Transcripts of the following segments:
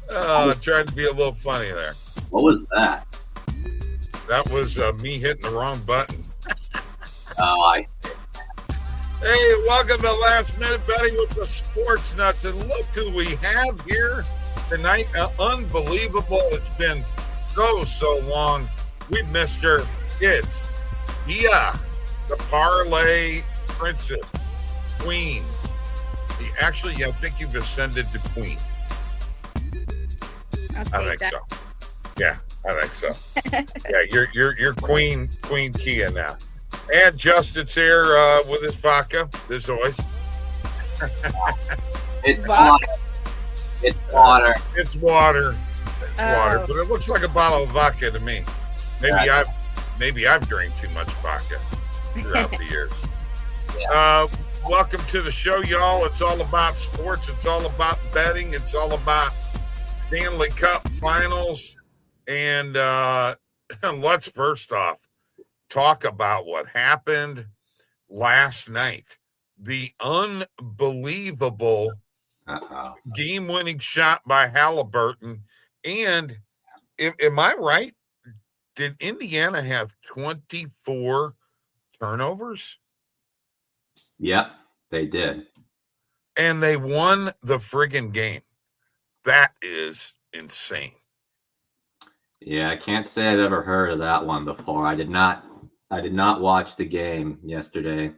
Oh, I tried to be a little funny there. What was that? That was me hitting the wrong button. Hey, welcome to Last Minute Betting with the Sports Nuts. And look who we have here tonight. Unbelievable. It's been so long. We've missed her. It's Gia, the Parlay Princess, Queen. Actually, I think you've ascended to Queen. I think so. Yeah, I think so. Yeah, you're Queen Kia now. And Justin's here with his vodka, as always. It's water. It's water. It's water. But it looks like a bottle of vodka to me. Maybe I've drank too much vodka throughout the years. Yeah. Welcome to the show, y'all. It's all about sports. It's all about betting. It's all about Stanley Cup Finals. And let's first off talk about what happened last night. The unbelievable game-winning shot by Halliburton. And am I right? Did Indiana have 24 turnovers? Yep, they did. And they won the friggin' game. That is insane. Yeah, I can't say I've ever heard of that one before. I did not watch the game yesterday,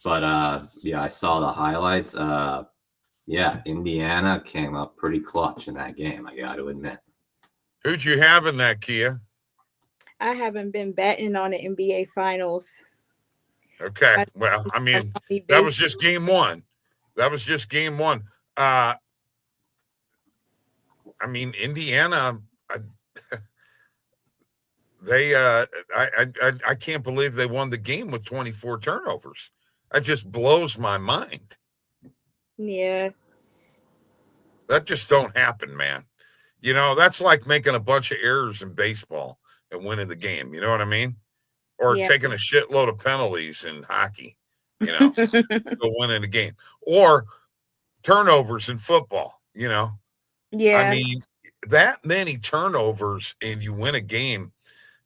but I saw the highlights. Indiana came up pretty clutch in that game, I got to admit. Who'd you have in that, Kia? I haven't been betting on the NBA Finals. Okay. Well, I mean, that was just game one. I mean, Indiana, I can't believe they won the game with 24 turnovers. That just blows my mind. Yeah. That just don't happen, man. You know, that's like making a bunch of errors in baseball and winning the game. You know what I mean? Or taking a shitload of penalties in hockey, still winning the game. Or turnovers in football, Yeah. I mean, that many turnovers and you win a game.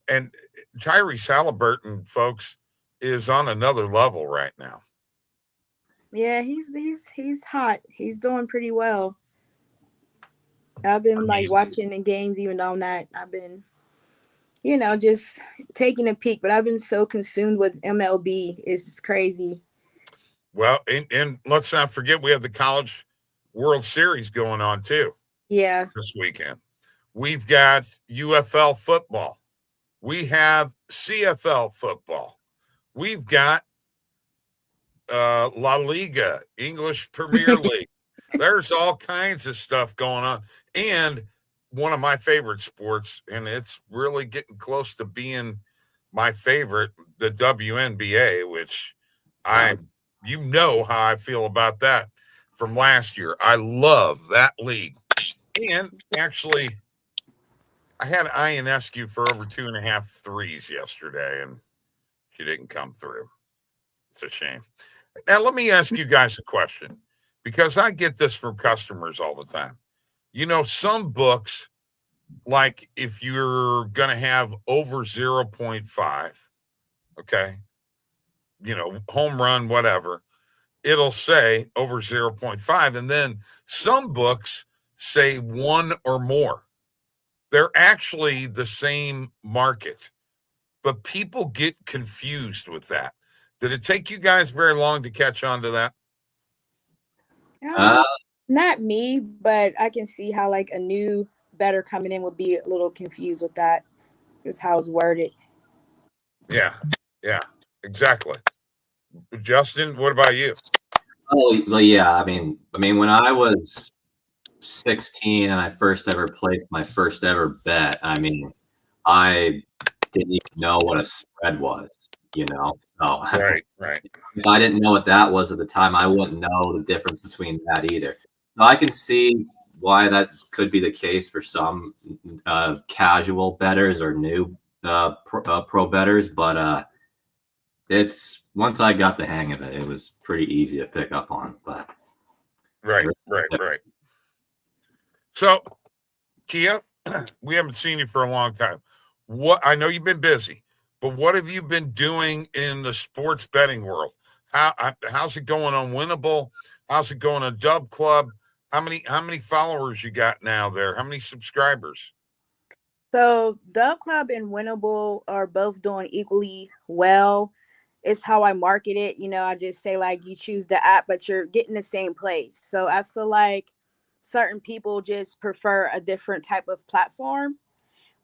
And Tyrese Halliburton, folks, is on another level right now. Yeah, he's hot. He's doing pretty well. I've been watching the games, even though I've been, just taking a peek, but I've been so consumed with MLB. It's just crazy. Well, and let's not forget we have the College World Series going on too. Yeah. This weekend. We've got UFL football. We have CFL football. We've got La Liga, English Premier League. There's all kinds of stuff going on. And one of my favorite sports, and it's really getting close to being my favorite, the WNBA, which how I feel about that from last year. I love that league. And actually, I had Ionescu for over 2.5 threes yesterday, and she didn't come through. It's a shame. Now, let me ask you guys a question, because I get this from customers all the time. Some books, like if you're going to have over 0.5, okay, home run, whatever, it'll say over 0.5. And then some books say 1 or more. They're actually the same market, but people get confused with that. Did it take you guys very long to catch on to that? Not me, but I can see how a new bettor coming in would be a little confused with that, just how it's worded. Yeah, exactly. Justin, what about you? Oh, well, yeah. I mean, when I was 16 and I first ever placed my first ever bet, I didn't even know what a spread was, So right. If I didn't know what that was at the time, I wouldn't know the difference between that either. So I can see why that could be the case for some casual bettors or new pro bettors, but it's once I got the hang of it, it was pretty easy to pick up on. But Right. So, Kia, we haven't seen you for a long time. I know you've been busy, but what have you been doing in the sports betting world? How's it going on Winnable? How's it going on Dub Club? How many followers you got now there? How many subscribers? So Dub Club and Winnable are both doing equally well. It's how I market it. I just say like you choose the app, but you're getting the same place. So I feel like certain people just prefer a different type of platform.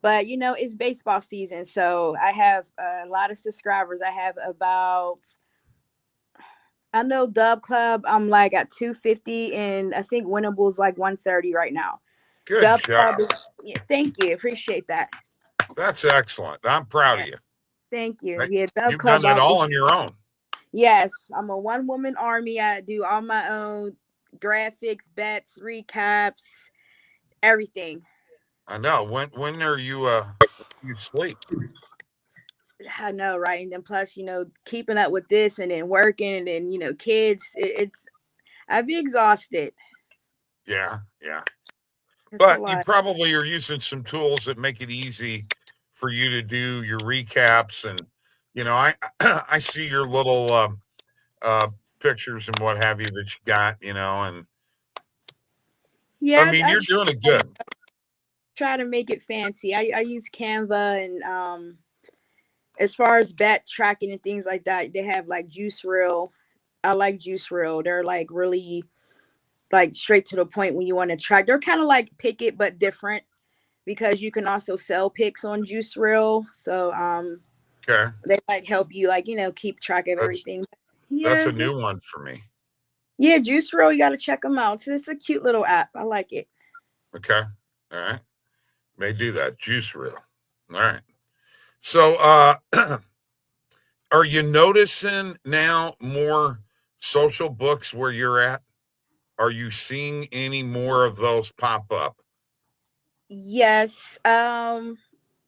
But it's baseball season, so I have a lot of subscribers. I know Dub Club, I'm like at 250, and I think Winnable's like 130 right now. Good Dub job. Club thank you, appreciate that. That's excellent. I'm proud of you. Thank you. Right? Yeah, Dub You've Club. done it all on your own. Yes, I'm a one-woman army. I do all my own graphics, bets, recaps, everything. I know. When are you you sleep? I know, right? And then plus, keeping up with this and then working and then, kids, I'd be exhausted. Yeah. It's But you probably are using some tools that make it easy for you to do your recaps. And, I see your little pictures and what have you that you got, and yeah, I mean, you're doing it good. Try to make it fancy. I use Canva, and as far as bet tracking and things like that, they have like Juice Reel. I like Juice Reel. They're like really like straight to the point when you want to track. They're kind of like Pick It but different, because you can also sell picks on Juice Reel. So Okay. they like help you like keep track of everything. That's a new one for me. Yeah, Juice Reel, you got to check them out. It's a cute little app. I like it. Okay. All right. May do that. Juice Reel. All right. So are you noticing now more social books where you're at? Are you seeing any more of those pop up? Yes.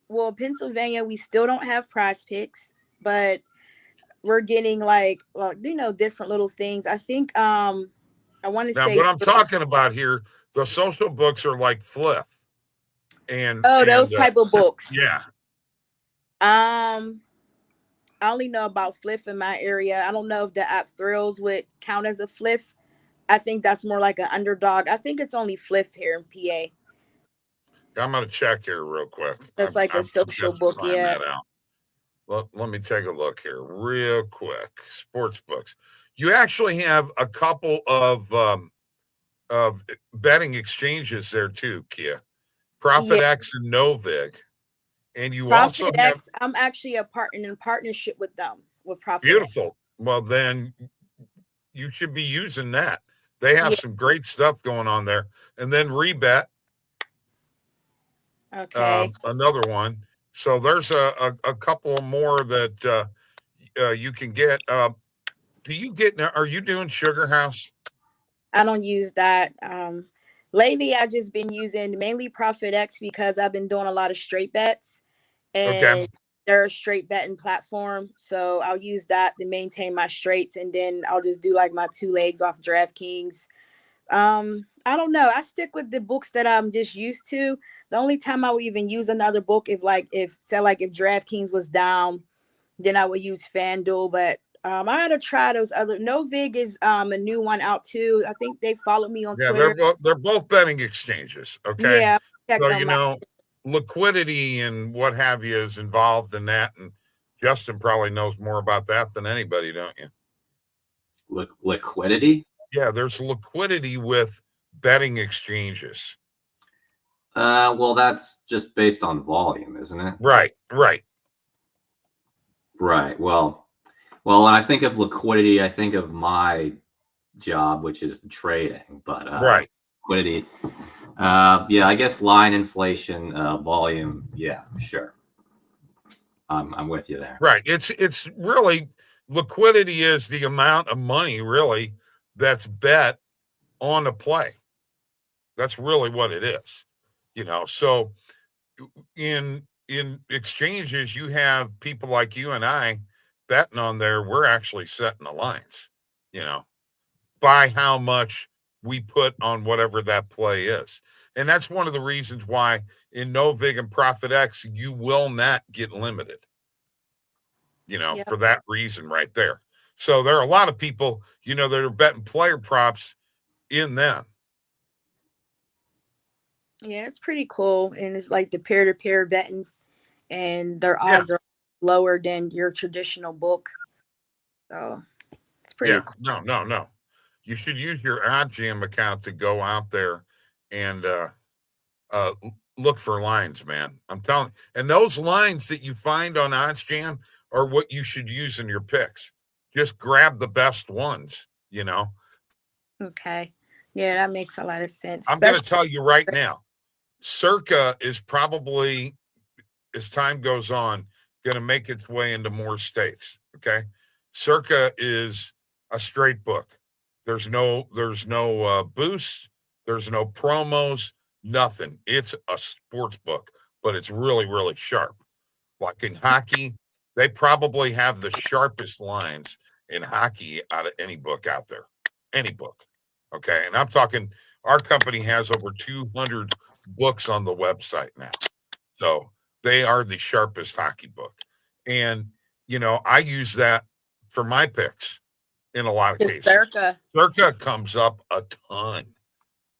Well, Pennsylvania, we still don't have Prize Picks, but we're getting like different little things. I think I want to Now, say what I'm talking about here, the social books are like Fliff. Those type of books. Yeah. I only know about Fliff in my area. I don't know if the app Thrills would count as a Fliff. I think that's more like an underdog. I think it's only Fliff here in PA. I'm going to check here real quick. That's like a social book, yeah. That out. Let me take a look here real quick. Sports books. You actually have a couple of betting exchanges there too, Kia. ProfitX and Novig. And you also have... I'm actually in partnership with them, with ProfitX. Beautiful. Well, then you should be using that. They have some great stuff going on there. And then Rebet. Okay. Another one. So there's a couple more that you can get. Are you doing Sugar House? I don't use that. Lately, I've just been using mainly ProfitX because I've been doing a lot of straight bets, and they're a straight betting platform. So I'll use that to maintain my straights, and then I'll just do like my 2 legs off DraftKings. I don't know. I stick with the books that I'm just used to. The only time I would even use another book if DraftKings was down, then I would use FanDuel. But I gotta try those other. Novig is a new one out too. I think they followed me on Twitter. They're both betting exchanges. Okay. Yeah. So liquidity and what have you is involved in that, and Justin probably knows more about that than anybody, don't you? Liquidity? Yeah, there's liquidity with betting exchanges. Well, that's just based on volume, isn't it? Right. Well, when I think of liquidity, I think of my job, which is trading. But liquidity, yeah, I guess line inflation, volume. Yeah, sure. I'm with you there. Right. It's really, liquidity is the amount of money really that's bet on a play. That's really what it is. So in exchanges, you have people like you and I betting on there, we're actually setting the lines, by how much we put on whatever that play is. And that's one of the reasons why in No Vig and Profit X, you will not get limited, Yep. for that reason right there. So there are a lot of people, that are betting player props in them. Yeah, it's pretty cool. And it's like the peer-to-peer betting, and their odds are lower than your traditional book. So it's pretty cool. No. You should use your OddsJam account to go out there and look for lines, man. I'm telling you. And those lines that you find on OddsJam are what you should use in your picks. Just grab the best ones, Okay. Yeah, that makes a lot of sense. I'm going to tell you right now, Circa is probably, as time goes on, going to make its way into more states. Okay. Circa is a straight book. There's no boosts. There's no promos, nothing. It's a sports book, but it's really, really sharp. Like in hockey, they probably have the sharpest lines in hockey out of any book out there. Any book. Okay. And I'm talking, our company has over 200 books on the website now. So they are the sharpest hockey book. And, I use that for my picks in a lot of cases. Circa comes up a ton.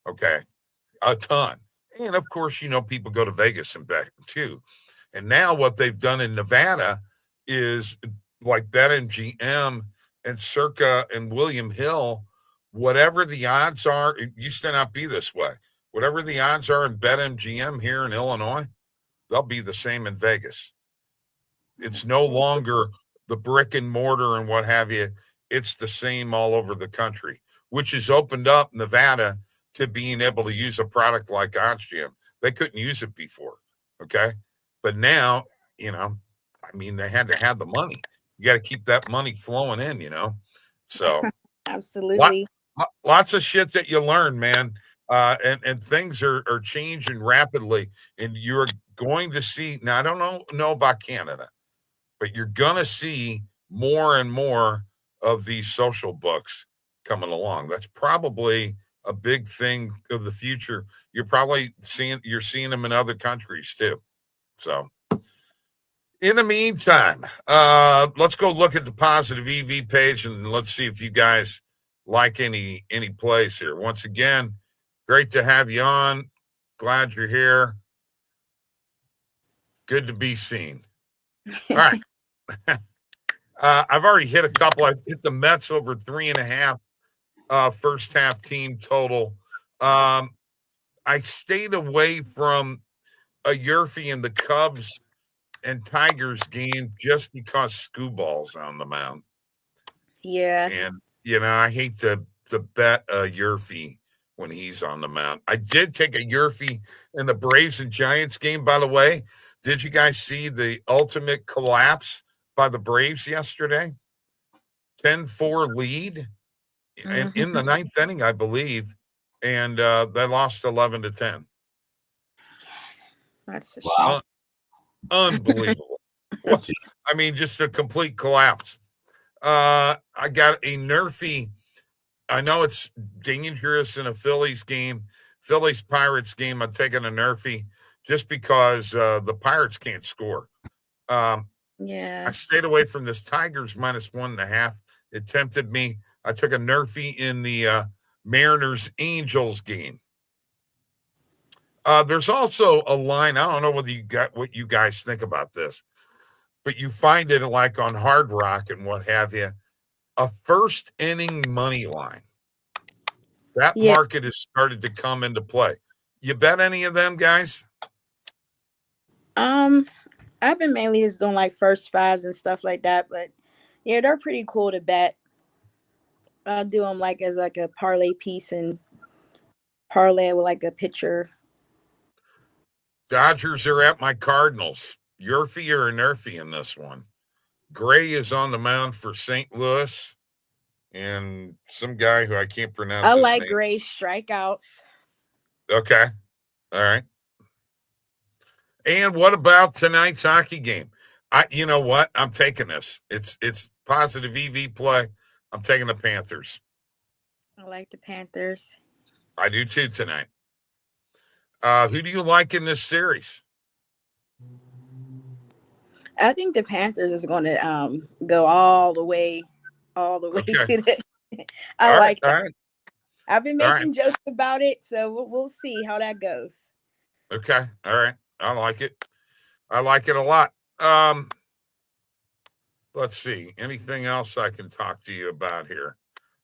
Okay. A ton. And of course, people go to Vegas and bet too. And now what they've done in Nevada is like BetMGM and Circa and William Hill, whatever the odds are, it used to not be this way. Whatever the odds are in BetMGM here in Illinois, they'll be the same in Vegas. It's no longer the brick and mortar and what have you. It's the same all over the country, which has opened up Nevada to being able to use a product like OddsJam. They couldn't use it before, okay? But now, they had to have the money. You got to keep that money flowing in, So absolutely. Lots of shit that you learn, man. And things are changing rapidly. And you're going to see, now I don't know about Canada, but you're going to see more and more of these social books coming along. That's probably a big thing of the future. You're seeing them in other countries too. So in the meantime, let's go look at the positive EV page and let's see if you guys like any plays here. Once again, great to have you on. Glad you're here. Good to be seen. All right. I've already hit a couple. I've hit the Mets over 3.5 first half team total. I stayed away from a Yurfie in the Cubs and Tigers game just because Scooball's on the mound. Yeah. And, I hate to bet a Yurfie when he's on the mound. I did take a Yurfie in the Braves and Giants game, by the way. Did you guys see the ultimate collapse by the Braves yesterday? 10-4 lead in the ninth inning, I believe. And they lost 11-10. That's wow. Unbelievable. Just a complete collapse. I got a Nerfy. I know it's dangerous in a Phillies Pirates game. I'm taking a Nerfy just because the Pirates can't score. Yeah. I stayed away from this Tigers -1.5. It tempted me. I took a Nerfy in the Mariners Angels game. There's also a line. I don't know what you guys think about this, but you find it like on Hard Rock and what have you, a first inning money line. That market has started to come into play. You bet any of them, guys? I've been mainly just doing like first fives and stuff like that, but yeah, they're pretty cool to bet. I'll do them like as like a parlay piece and parlay with like a pitcher. Dodgers are at my Cardinals. Yurfie or a Nerfy in this one. Gray is on the mound for St. Louis, and some guy who I can't pronounce. I like Gray's strikeouts. Okay. All right. And what about tonight's hockey game? You know what? I'm taking this. It's positive EV play. I'm taking the Panthers. I like the Panthers. I do too tonight. Who do you like in this series? I think the Panthers is going to go all the way Okay. to the. I All right. like All that. right. I've been All right. making jokes about it, so we'll see how that goes. Okay. All right. I like it. I like it a lot. Let's see. Anything else I can talk to you about here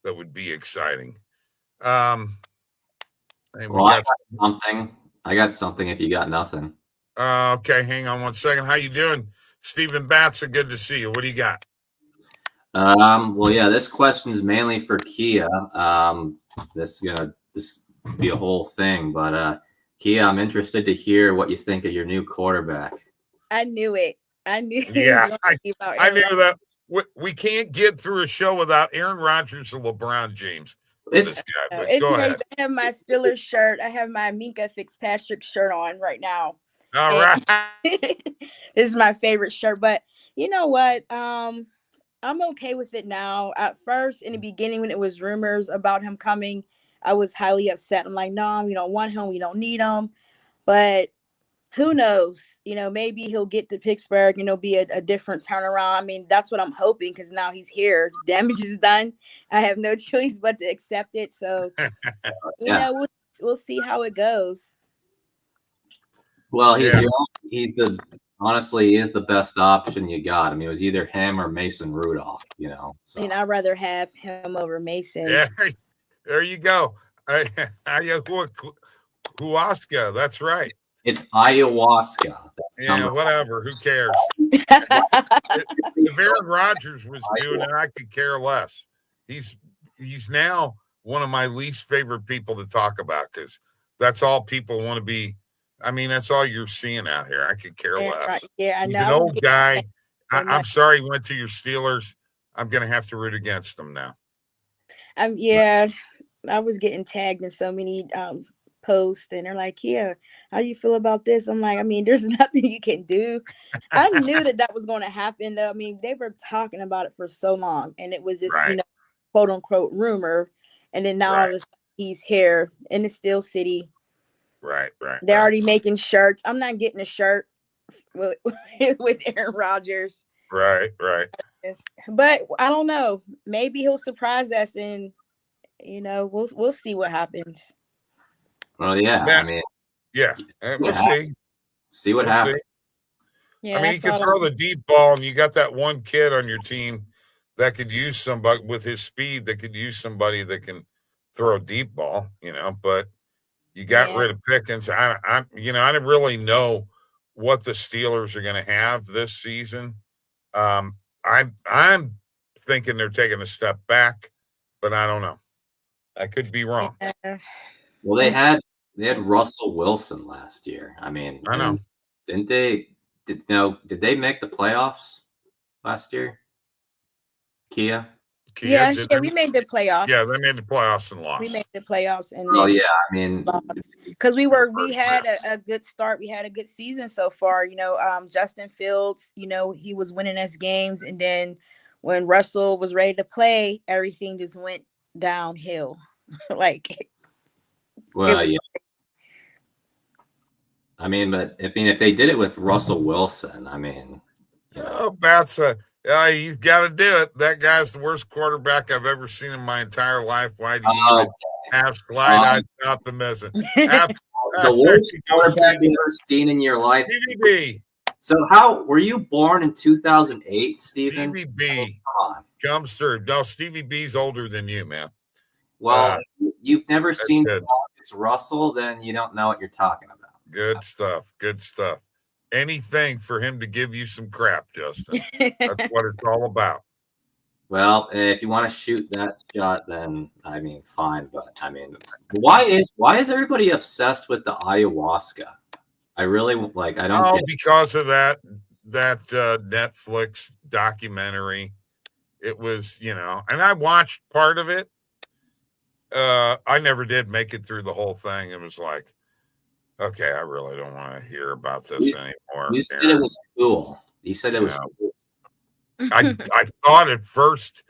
that would be exciting? And Well, I got something. I got something if you got nothing. Okay, hang on one second. How you doing? Stephen Batson, good to see you. What do you got? Well, yeah, this question's mainly for Kia. This be a whole thing, but Kia, I'm interested to hear what you think of your new quarterback. I knew it. I knew. Yeah, I knew that. We can't get through a show without Aaron Rodgers or LeBron James. It's Go ahead. I have my Steelers shirt. I have my Minka Fitzpatrick shirt on right now. All right. This is my favorite shirt, but you know what? I'm okay with it now. At first, in the beginning, when it was rumors about him coming, I was highly upset. I'm like, no, we don't want him. We don't need him. But who knows? Maybe he'll get to Pittsburgh and it'll be a different turnaround. I mean, that's what I'm hoping because now he's here. The damage is done. I have no choice but to accept it. So, we'll see how it goes. Well, honestly, he is the best option you got. I mean, it was either him or Mason Rudolph, So. And I'd rather have him over Mason. Yeah, there you go. Huasca, that's right. It's ayahuasca. Yeah, whatever. Who cares? If Aaron Rodgers was doing it, I could care less. He's now one of my least favorite people to talk about because that's all people want to be. I mean, that's all you're seeing out here. I could care less. Yeah, I know. He's an old guy. I'm sorry he went to your Steelers. I'm going to have to root against them now. Yeah, I was getting tagged in so many posts, and they're like, "Yeah, how do you feel about this?" I'm like, I mean, there's nothing you can do. I knew that was going to happen, though. I mean, they were talking about it for so long, and it was just, quote unquote rumor. And then now all of a sudden he's here in the Steel City. Right. They're already making shirts. I'm not getting a shirt with Aaron Rodgers. Right. But I don't know. Maybe he'll surprise us, and we'll see what happens. Well, yeah. I mean, we'll see. See what happens. Yeah, I mean, you can throw the deep ball, and you got that one kid on your team that could use somebody with his speed that could use somebody that can throw a deep ball, but you got rid of Pickens. I didn't really know what the Steelers are going to have this season. I'm thinking they're taking a step back, but I don't know. I could be wrong. Yeah. Well, they had Russell Wilson last year. I mean, I know. Didn't they? Did they make the playoffs last year? Kia, we made the playoffs. Yeah, they made the playoffs and lost. We made the playoffs and I mean, because we had a good start. We had a good season so far. Justin Fields, he was winning us games, and then when Russell was ready to play, everything just went downhill. Yeah. I mean, if they did it with Russell Wilson, I mean, that's you got to do it. That guy's the worst quarterback I've ever seen in my entire life. Why do you have slide-eyed optimism? The worst quarterback you've ever seen in your life. TVB. So how were you born in 2008, Steven? Stevie B comes through. No, Stevie B's older than you, man. Well, you've never seen Russell, then you don't know what you're talking about. Good stuff. Anything for him to give you some crap, Justin. That's what it's all about. Well, if you want to shoot that shot, then I mean, fine. But I mean, why is everybody obsessed with the ayahuasca? I really I don't. Oh, because of that Netflix documentary. It was, and I watched part of it. I never did make it through the whole thing. It was like, okay, I really don't want to hear about this anymore. You said it was cool. He said it was. I thought at first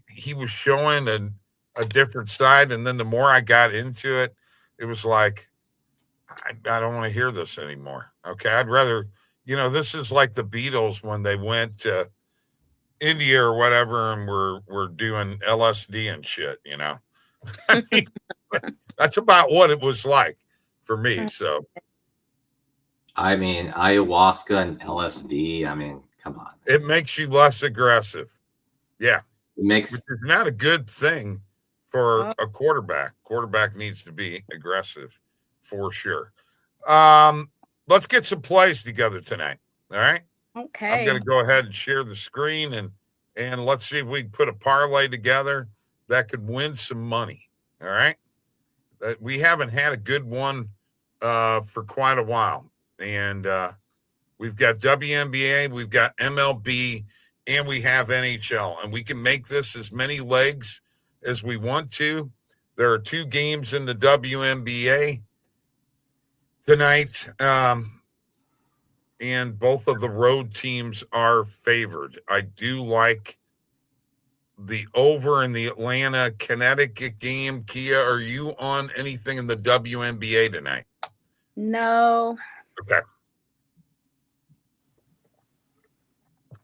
he was showing a different side, and then the more I got into it, it was like I don't want to hear this anymore. Okay, I'd rather, this is like the Beatles when they went to India or whatever, and we're doing LSD and shit. I mean, that's about what it was like for me. So, I mean, ayahuasca and LSD. I mean, come on. it makes you less aggressive. Yeah. Which is not a good thing for a quarterback. Quarterback needs to be aggressive for sure. Let's get some plays together tonight. All right. Okay. I'm going to go ahead and share the screen and let's see if we can put a parlay together that could win some money. All right. We haven't had a good one for quite a while. And we've got WNBA, we've got MLB, and we have NHL. And we can make this as many legs as we want to. There are 2 games in the WNBA tonight. And both of the road teams are favored. I do like the over in the Atlanta, Connecticut game. Kia, are you on anything in the WNBA tonight? No. Okay.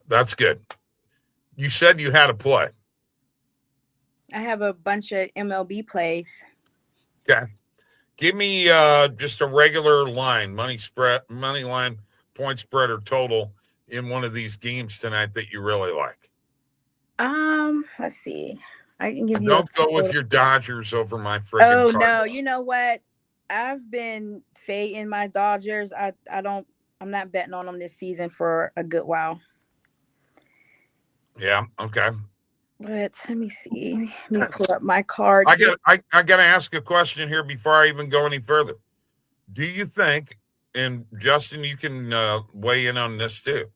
That's good. You said you had a play. I have a bunch of MLB plays. Okay. Give me just a regular line, money line, point spread, or total in one of these games tonight that you really like. Let's see. I can give you. Don't go with your Dodgers over my friggin' Oh, Cardinals. no. You know what? I've been fading my Dodgers. I'm not betting on them this season for a good while. Yeah, okay. But let me see. Let me pull up my card. I got to ask a question here before I even go any further. Do you think, and Justin, you can weigh in on this too,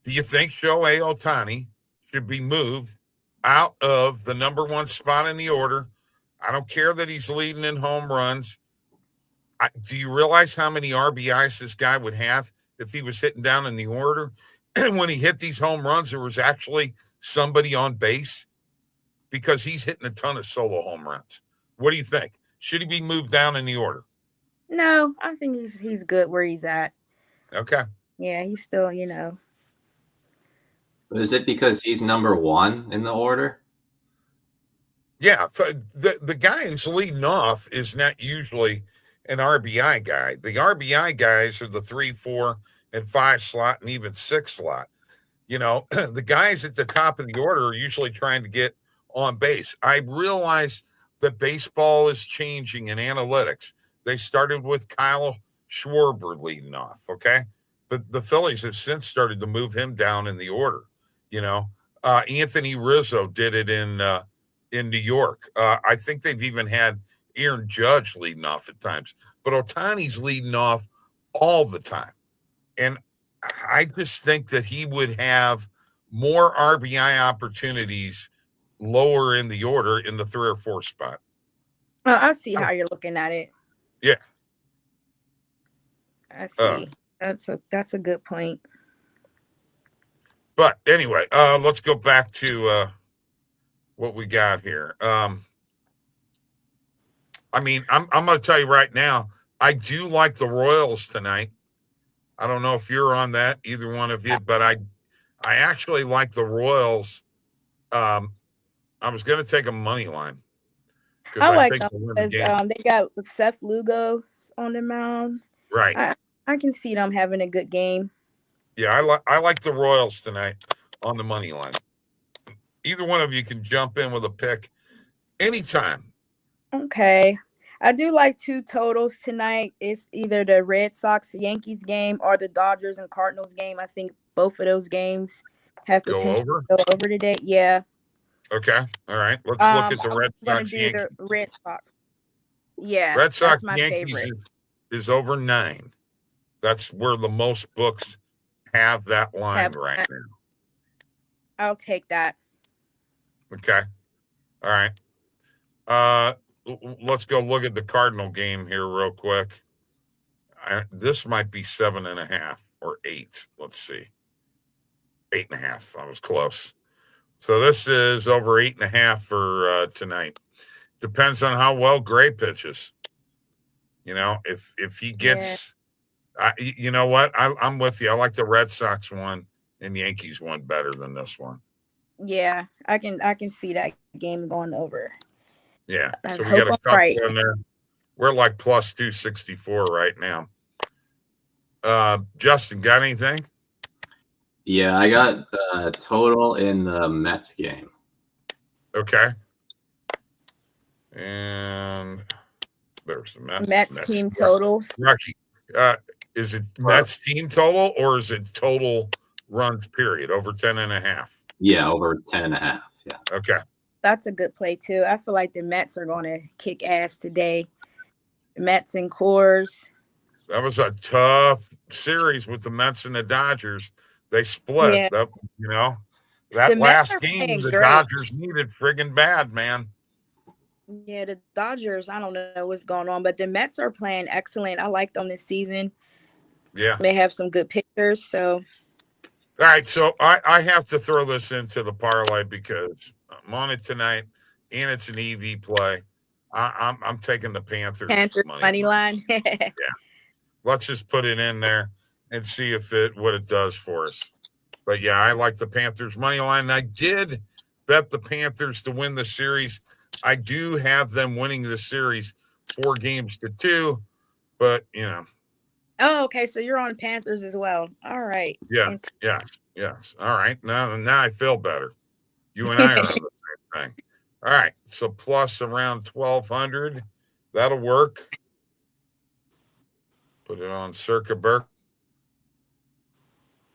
do you think Shohei Ohtani should be moved out of the number 1 spot in the order? I don't care that he's leading in home runs. Do you realize how many RBIs this guy would have if he was hitting down in the order? And when he hit these home runs, there was actually somebody on base because he's hitting a ton of solo home runs. What do you think? Should he be moved down in the order? No, I think he's good where he's at. Okay. Yeah, he's still, Is it because he's number 1 in the order? Yeah, the guy who's leading off is not usually an RBI guy. The RBI guys are the 3, 4, and 5 slot, and even 6 slot. The guys at the top of the order are usually trying to get on base. I realize that baseball is changing in analytics. They started with Kyle Schwarber leading off, okay? But the Phillies have since started to move him down in the order. Anthony Rizzo did it in New York. I think they've even had Aaron Judge leading off at times. But Ohtani's leading off all the time. And I just think that he would have more RBI opportunities lower in the order in the 3 or 4 spot. Well, I see how you're looking at it. Yeah. I see. That's a good point. But anyway, let's go back to what we got here. I'm going to tell you right now, I do like the Royals tonight. I don't know if you're on that, either one of you, but I actually like the Royals. I was going to take a money line. I like them because they got Seth Lugo on the mound. Right. I can see them having a good game. Yeah, I like the Royals tonight on the money line. Either one of you can jump in with a pick anytime. Okay. I do like 2 totals tonight. It's either the Red Sox-Yankees game or the Dodgers and Cardinals game. I think both of those games have potential to go over today. Yeah. Okay. All right. Let's look at the Red Sox. The Red Sox. Yeah. Red Sox that's my Yankees favorite. is over 9. That's where the most books have that line right now. I'll take that. Okay. All right. Let's go look at the Cardinal game here real quick. This might be 7.5 or 8. Let's see. 8.5. I was close. So this is over 8.5 for tonight. Depends on how well Gray pitches. If he gets, you know what? I'm with you. I like the Red Sox one and Yankees one better than this one. Yeah, I can see that game going over. Yeah, so we got a couple in there. We're like plus 264 right now. Justin, got anything? Yeah, I got total in the Mets game. Okay. And there's the Mets team totals. Rocky, is it Mets team total or is it total runs period over 10.5? Yeah, over 10.5. Yeah. Okay. That's a good play too. I feel like the Mets are going to kick ass today. The Mets and Coors. That was a tough series with the Mets and the Dodgers. They split. Yeah. That last game the Dodgers needed friggin' bad, man. Yeah, the Dodgers, I don't know what's going on, but the Mets are playing excellent. I like them this season. Yeah. They have some good pitchers, so. All right, so I have to throw this into the parlay because I'm on it tonight, and it's an EV play. I'm taking the Panthers money line. Yeah. Let's just put it in there and see what it does for us. But yeah, I like the Panthers money line. And I did bet the Panthers to win the series. I do have them winning the series 4-2, but Oh, okay. So you're on Panthers as well. All right. Yeah. Yes. All right. Now I feel better. You and I are on the same thing. All right. So plus around 1,200. That'll work. Put it on Circa Burke.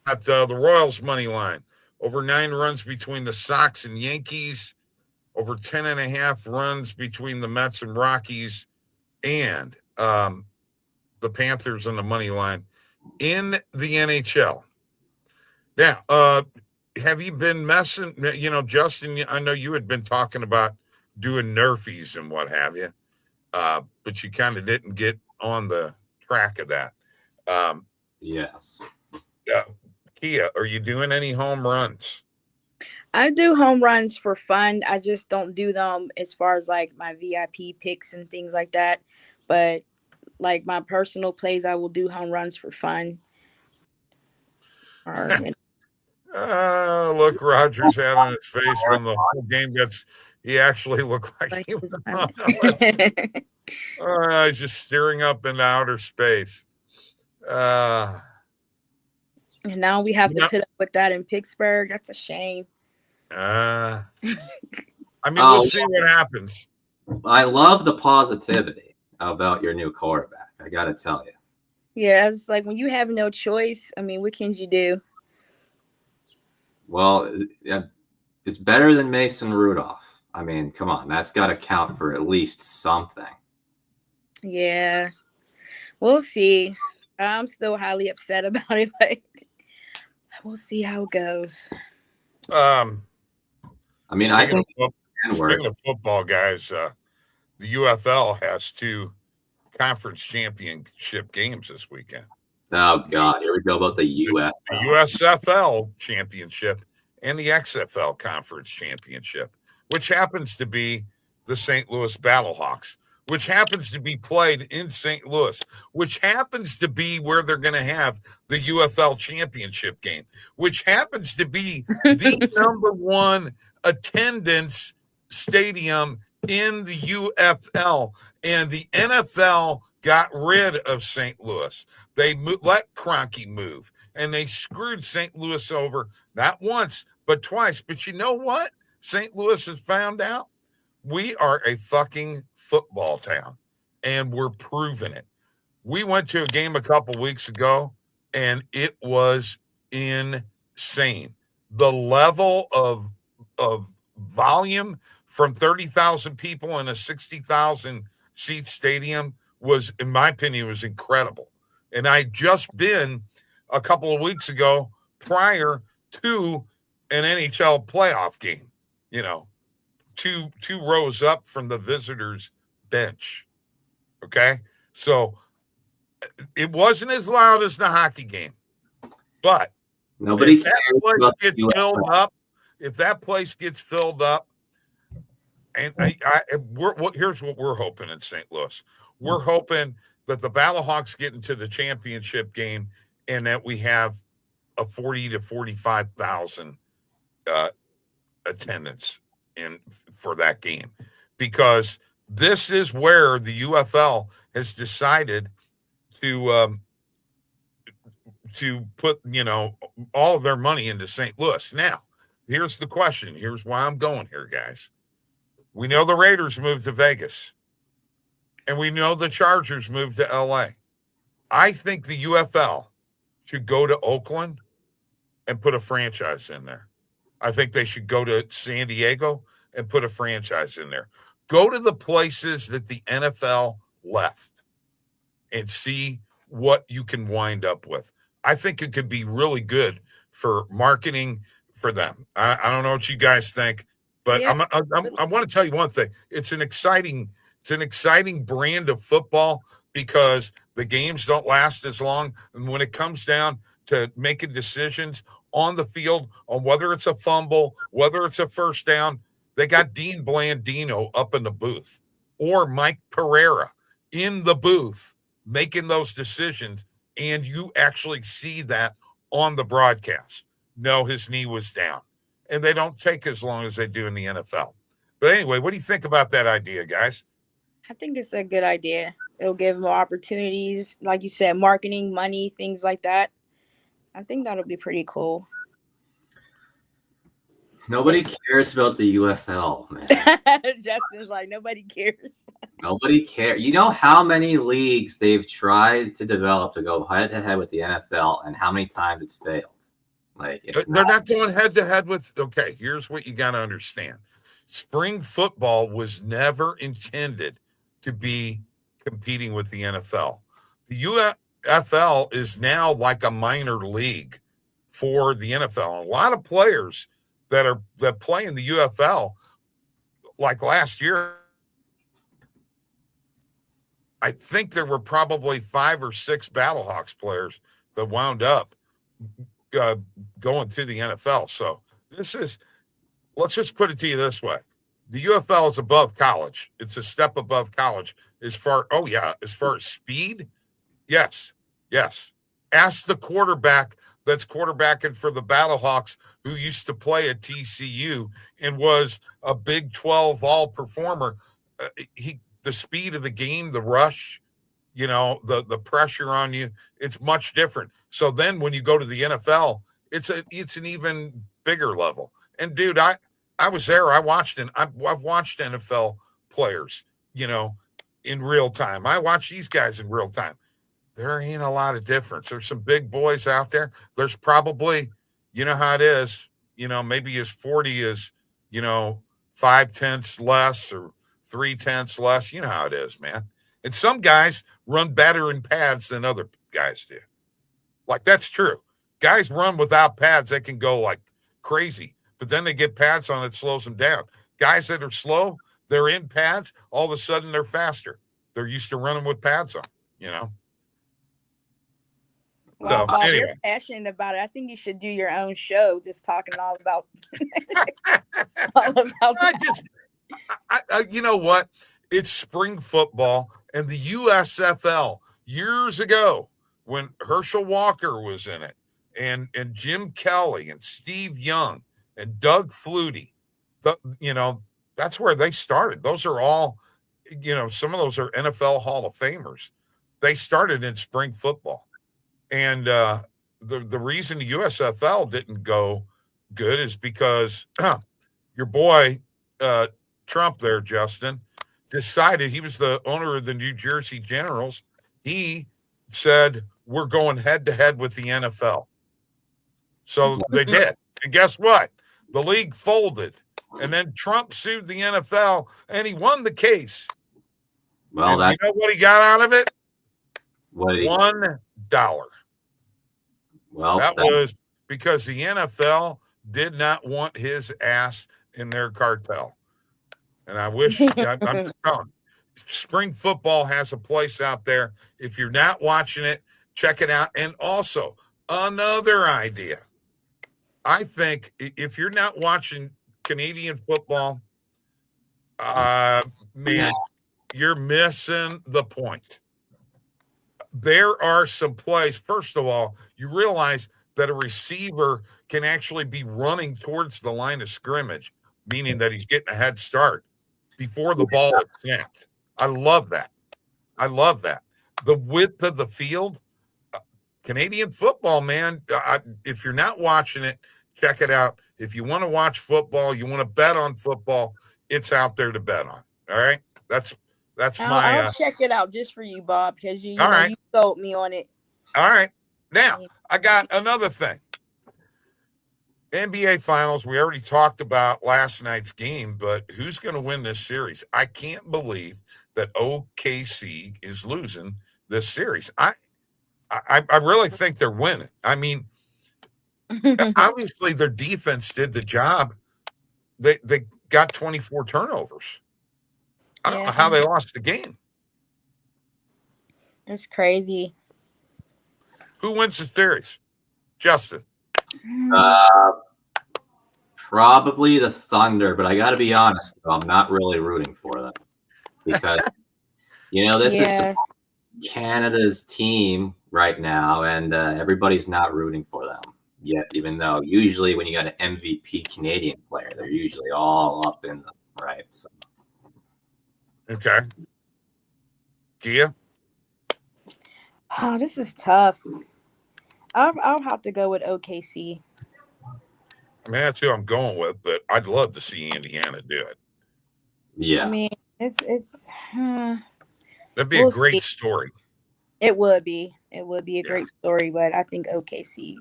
At the Royals money line. Over 9 runs between the Sox and Yankees. Over 10.5 runs between the Mets and Rockies. And the Panthers on the money line in the NHL. Now, have you been messing, Justin, I know you had been talking about doing Nerfies and what have you, but you kind of didn't get on the track of that. Yes. Kia, are you doing any home runs? I do home runs for fun. I just don't do them as far as like my VIP picks and things like that. But like my personal plays, I will do home runs for fun. Look, Rogers had on his face when the whole game gets. He actually looked like he was. He's just staring up into outer space. And now we have to put up with that in Pittsburgh. That's a shame. I mean, we'll see what happens. I love the positivity about your new quarterback. I got to tell you. Yeah, it's like when you have no choice. I mean, what can you do? Well, it's better than Mason Rudolph. I mean, come on, that's got to count for at least something. Yeah, we'll see. I'm still highly upset about it, but we'll see how it goes. I mean, I think speaking of football, guys, the UFL has 2 conference championship games this weekend. Oh God, here we go about the UFL. The USFL championship and the XFL conference championship, which happens to be the St. Louis Battlehawks, which happens to be played in St. Louis, which happens to be where they're going to have the UFL championship game, which happens to be the number 1 attendance stadium in the UFL. And the NFL got rid of St. Louis. They let Kroenke move, and they screwed St. Louis over not once, but twice. But you know what? St. Louis has found out we are a fucking football town, and we're proving it. We went to a game a couple weeks ago, and it was insane. The level of volume from 30,000 people in a 60,000 seat stadium was, in my opinion, was incredible. And I'd just been a couple of weeks ago prior to an NHL playoff game, two rows up from the visitors' bench. Okay. So it wasn't as loud as the hockey game, But Nobody if cares that place about gets the filled UFL. up, if that place gets filled up, and here's what we're hoping in St. Louis. We're hoping that the Battlehawks get into the championship game and that we have a 40 to 45,000 attendance for that game, because this is where the UFL has decided to put all of their money into St. Louis. Now, here's the question. Here's why I'm going here, guys. We know the Raiders moved to Vegas, and we know the Chargers moved to LA. I think the UFL should go to Oakland and put a franchise in there. I think they should go to San Diego and put a franchise in there. Go to the places that the NFL left and see what you can wind up with. I think it could be really good for marketing for them. I don't know what you guys think, but Yeah. I want to tell you one thing. It's an exciting brand of football because the games don't last as long. And when it comes down to making decisions on the field on whether it's a fumble, whether it's a first down, they got Dean Blandino up in the booth or Mike Pereira in the booth making those decisions, and you actually see that on the broadcast. No, his knee was down. And they don't take as long as they do in the NFL. But anyway, what do you think about that idea, guys? I think it's a good idea. It'll give more opportunities, like you said, marketing, money, things like that. I think that'll be pretty cool. Nobody cares about the UFL, man. Justin's like, nobody cares. Nobody cares. You know how many leagues they've tried to develop to go head to head with the NFL, and how many times it's failed? Like, they're not going head to head with. Okay, here's what you got to understand: spring football was never intended to be competing with the NFL. The UFL is now like a minor league for the NFL. A lot of players that play in the UFL, like last year, I think there were probably 5 or 6 Battlehawks players that wound up going to the NFL. So let's just put it to you this way. The UFL is above college. It's a step above college as far as speed. Yes. Ask the quarterback that's quarterbacking for the Battlehawks who used to play at TCU and was a Big 12 all performer. The speed of the game, the rush, the pressure on you, it's much different. So then when you go to the NFL, it's an even bigger level. And dude, I was there. I've watched NFL players, in real time. I watch these guys in real time. There ain't a lot of difference. There's some big boys out there. There's probably, you know how it is, maybe as 40 is, 5/10 less or 3/10 less. You know how it is, man. And some guys run better in pads than other guys do. Like, that's true. Guys run without pads, they can go like crazy. But then they get pads on, it slows them down. Guys that are slow, they're in pads, all of a sudden they're faster. They're used to running with pads on, Well, So, Bob, anyway. you're passionate about it. I think you should do your own show, just talking all about you know what? It's spring football, and the USFL years ago when Herschel Walker was in it, and Jim Kelly and Steve Young and Doug Flutie, that's where they started. Those are all, some of those are NFL Hall of Famers. They started in spring football. And the reason the USFL didn't go good is because your boy Trump there, Justin, decided, he was the owner of the New Jersey Generals. He said, we're going head to head with the NFL. So they did. And guess what? The league folded. And then Trump sued the NFL and he won the case. Well, you know what he got out of it? What $1. Well, that was because the NFL did not want his ass in their cartel. And I wish, I'm telling you, spring football has a place out there. If you're not watching it, check it out. And also, Another idea. I think if you're not watching Canadian football, man, you're missing the point. There are some plays. First of all, you realize that a receiver can actually be running towards the line of scrimmage, meaning that he's getting a head start before the ball is snapped. I love that. The width of the field, Canadian football, man. If you're not watching it, check it out. If you want to watch football, you want to bet on football, it's out there to bet on. All right, that's I'll check it out just for you, Bob, because you sold me on it. All right, now I got another thing. NBA Finals. We already talked about last night's game, but who's going to win this series? I can't believe that OKC is losing this series. I really think they're winning. I mean, obviously their defense did the job. They got 24 turnovers. I don't know how they lost the game. It's crazy. Who wins the series? Justin. Probably the Thunder, but I got to be honest, though, I'm not really rooting for them because, this is Canada's team right now, and everybody's not rooting for them yet, even though usually when you got an MVP Canadian player, they're usually all up in them, right? So. Okay. Gia? Oh, this is tough. I'll have to go with OKC. I mean, that's who I'm going with, but I'd love to see Indiana do it. Yeah. I mean, it's that'd be a great story. It would be. It would be a great story, but I think OKC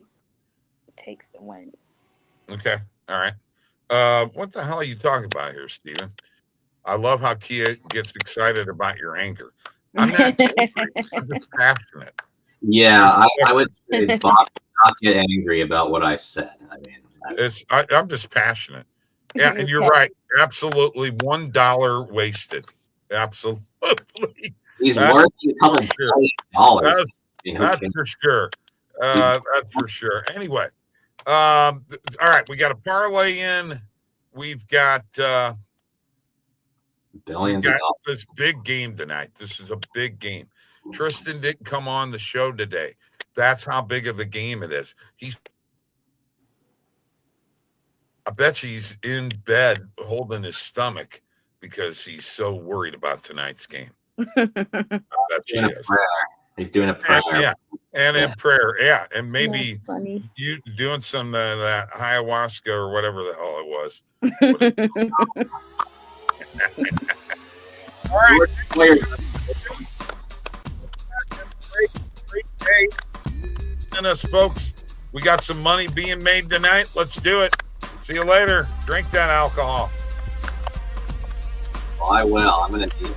takes the win. Okay. All right. What the hell are you talking about here, Steven? I love how Kia gets excited about your anger. I'm not angry. I'm just passionate. Yeah, I would say Bob did not get angry about what I said. I mean, I'm just passionate. Yeah, and you're right. Absolutely, $1 wasted. Absolutely. He's worth a couple $1,000,000. That's for sure. That's for sure. Anyway, all right, we got a parlay in. We've got billions of dollars. This big game tonight. This is a big game. Tristan didn't come on the show today. That's how big of a game it is. I bet he's in bed holding his stomach because he's so worried about tonight's game. I bet he is. He's doing a prayer. And in prayer. Yeah. And maybe you doing some of that ayahuasca or whatever the hell it was. All right. Great day. And us, folks. We got some money being made tonight. Let's do it. See you later. Drink that alcohol. Well, I will. I'm going to do it.